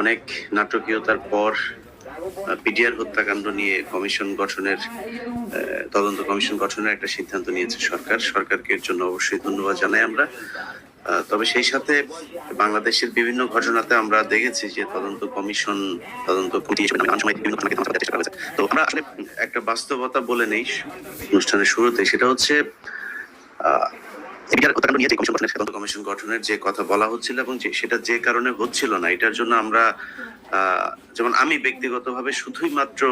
অনেক নাটকীয়তার পর পিডিআর হত্যাকাণ্ড নিয়ে কমিশন গঠনের তদন্ত কমিশন গঠনের একটা সিদ্ধান্ত নিয়েছে সরকারকে এর জন্য অবশ্যই ধন্যবাদ জানাই আমরা। তবে সেই সাথে বাংলাদেশের বিভিন্ন ঘটনাতে আমরা দেখেছি যে তদন্ত কমিটি তো আমরা আসলে একটা বাস্তবতা বলে নেই অনুষ্ঠানের শুরুতে, সেটা হচ্ছে কমিশন গঠনের যে কথা বলা হচ্ছিল এবং সেটা যে কারণে হচ্ছিল না, এটার জন্য আমরা যেমন আমি ব্যক্তিগতভাবে শুধুই মাত্র,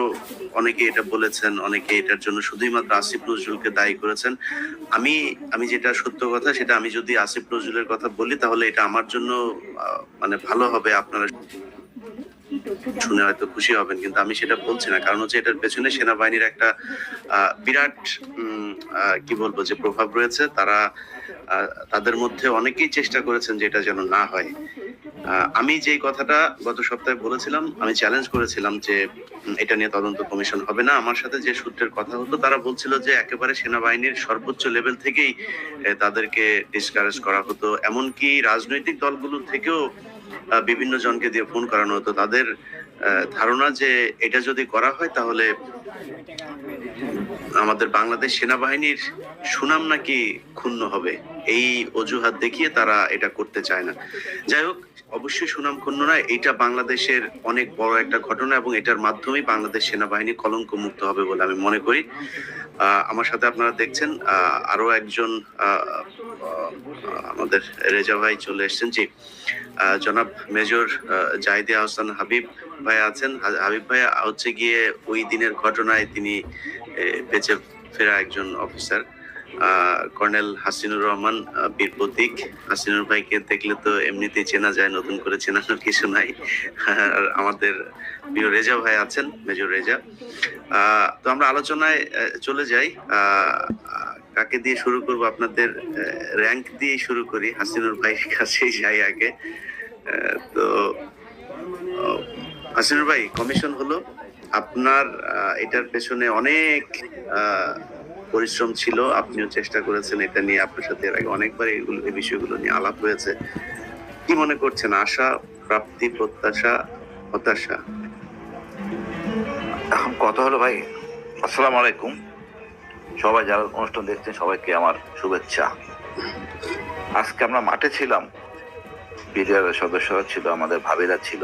অনেকে এটা বলেছেন, অনেকে এটার জন্য শুধুই মাত্র আসিফ নজরুলকে দায়ী করেছেন। আমি যেটা সত্য কথা, সেটা আমি যদি আসিফ নজরুলের কথা বলি তাহলে এটা আমার জন্য মানে ভালো হবে, আপনারা শুনে হয়তো খুশি হবেন, কিন্তু আমি সেটা বলছি না। কারণ হচ্ছে এটার পেছনে সেনাবাহিনীর একটা বিরাট কি বলবো যে প্রভাব রয়েছে। তাদের মধ্যে অনেকেই চেষ্টা করেছেন যে এটা যেন না হয়। আমি যে কথাটা গত সপ্তাহে বলেছিলাম, আমি চ্যালেঞ্জ করেছিলাম যে এটা নিয়ে তদন্ত কমিশন হবে না। আমার সাথে যে সূত্রের কথা হতো তারা বলছিল যে একেবারে সেনাবাহিনীর সর্বোচ্চ লেভেল থেকেই তাদেরকে ডিসকারেজ করা হতো, এমনকি রাজনৈতিক দলগুলো থেকেও বিভিন্ন জনকে দিয়ে ফোন করানো হতো। তাদের ধারণা যে এটা যদি করা হয় তাহলে আমাদের বাংলাদেশ সেনাবাহিনীর সুনাম নাকি ক্ষুণ্ণ হবে, এই অজুহাত দেখিয়ে তারা এটা করতে চায় না। যাই হোক, অবশ্যই সুনাম ক্ষুণ্ণ নয়, এটা বাংলাদেশের অনেক বড় একটা ঘটনা এবং এটার মাধ্যমেই বাংলাদেশ সেনাবাহিনী কলঙ্ক মুক্ত হবে বলে আমি মনে করি। আমার সাথে আপনারা দেখছেন আরো একজন আমাদের রেজা ভাই চলে এসেছেন। জি, জনাব মেজর জাহিদে আহসান হাবিব ভাই আছেন। হাবিব ভাই হচ্ছে গিয়ে ওই দিনের ঘটনায় তিনি বেঁচে ফেরা একজন অফিসার। কর্নেল হাসিনুর রহমান বীর প্রতীক। হাসিনুর ভাইকে দেখলে তো এমনিতেই চেনা যায়, নতুন করে চেনানোর কিছু নাই। আর আমাদের প্রিয় রেজা ভাই আছেন, মেজর রেজা। তো আমরা আলোচনায় চলে যাই। কাকে দিয়ে শুরু করব? আপনাদের র্যাঙ্ক দিয়ে শুরু করি, হাসিনুর ভাইয়ের কাছেই যাই আগে। তো হাসিনুর ভাই, কমিশন হলো, আপনার এটার পেছনে অনেক পরিশ্রম ছিল, আপনিও চেষ্টা করেছেন এটা নিয়ে, আপনার সাথে এর আগে অনেকবার এই বিষয়গুলো নিয়ে আলাপ হয়েছে। কি মনে করছেন, আশা, প্রাপ্তি, প্রত্যাশা, হতাশা? এখন কথা হলো ভাই, আসসালামু আলাইকুম, সবাই যারা অনুষ্ঠান দেখছেন সবাইকে আমার শুভেচ্ছা। আজকে আমরা মাঠে ছিলাম, বিডিআর সদস্যরা ছিল, আমাদের ভাবিরা ছিল।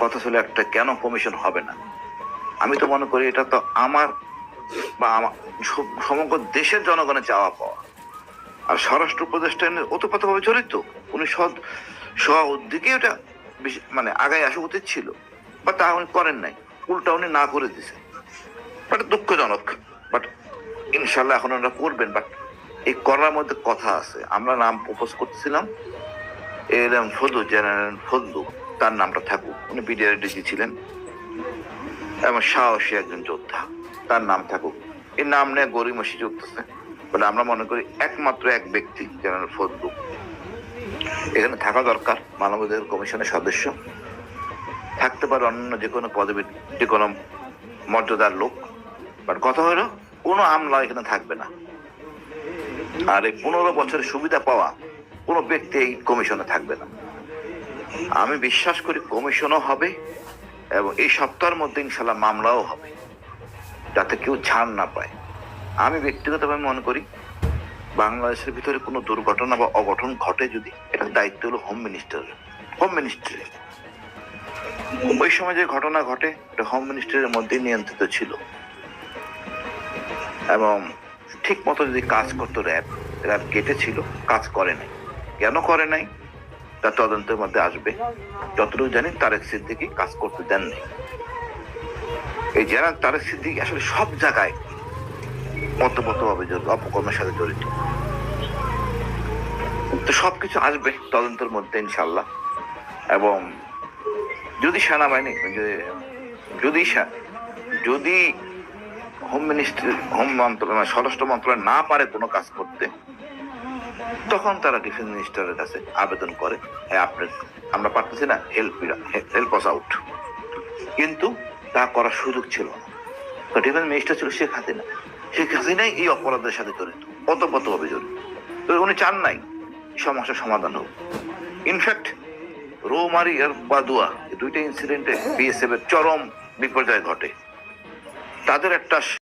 কথা ছিল একটা, কেন কমিশন হবে না? আমি তো মনে করি এটা তো আমার বা আমার সমগ্র দেশের জনগণের চাওয়া পাওয়া। আর স্বরাষ্ট্র উপদেষ্টা ওতপ্রোতভাবে জড়িত, উনি স্ব উদ্যোগে ওটা মানে আগায় আসা উচিত ছিল, বা তা উনি করেন নাই, উল্টা উনি না করে দিছে। বাট দুঃখজনক, বাট ইনশাল্লাহ এখন ওনারা করবেন। বাট এই করার মধ্যে কথা আছে। আমরা নাম প্রপোজ করতেছিলাম, এরম ফজলু, জেনারেল ফজলু, তার নামটা থাকুক। উনি বিডিআর ডিজি ছিলেন এবং সাহসী একজন যোদ্ধা, তার নাম থাকুক। এই নাম নিয়ে গরিমসি চলতেছে বলে আমরা মনে করি একমাত্র এক ব্যক্তি, জেনারেল ফজলু, এখানে থাকা দরকার। মানবাধিকার কমিশনের সদস্য থাকতে পারে, অন্য যে কোনো পদবী, যে কোনো মর্যাদার লোক। বাট কথা হলো, কোনো আমলা এখানে থাকবে না। আর এই 15 বছরের সুবিধা পাওয়া কোনো ব্যক্তি এই কমিশনে থাকবে না। আমি বিশ্বাস করি কমিশনও হবে এবং এই সপ্তাহের মধ্যে ইনশাল্লাহ মামলাও হবে, যাতে কেউ ছাড় না পায়। আমি ব্যক্তিগতভাবে মনে করি বাংলাদেশের ভিতরে কোনো দুর্ঘটনা বা অঘটন ঘটে, যদি এটার দায়িত্ব হলো হোম মিনিস্ট্রি। ওই সময় যে ঘটনা ঘটে এটা হোম মিনিস্ট্রির মধ্যে নিয়ন্ত্রিত ছিল এবং ঠিক মতো যদি কাজ করতো র্যাব কেটেছিল, কাজ করে নাই। কেন করে নাই তা তদন্তের মধ্যে আসবে। যতটুকু জানি তারেক সিদ্দিকী কাজ করতে দেননি। এই জেনারেল তারেক সিদ্দিকী আসলে সব জায়গায় মতভাবে অপকর্মের সাথে জড়িত। তো সবকিছু আসবে তদন্তের মধ্যে ইনশাল্লাহ। এবং যদি সেনাবাহিনী যদি হোম মন্ত্রণালয়, স্বরাষ্ট্র মন্ত্রণালয় না পারে কোনো কাজ করতে, তখন তারা ডিফেন্স মিনিস্টারের কাছে আবেদন করে, হ্যাঁ আমরা পারতেছি না, হেল্প আস আউট। কিন্তু তা করার সুযোগ ছিল না। তো ডিফেন্স মিনিস্টার ছিল শেখ হাসিনাই এই অপরাধের সাথে জড়িত, ওতপ্রোতভাবে জড়িত। তো উনি চান নাই সমস্যার সমাধান হোক। ইনফ্যাক্ট রৌমারি আর বাদুয়া এই দুইটা ইনসিডেন্টে বিএসএফ এর চরম বিপর্যয় ঘটে। তাদের একটা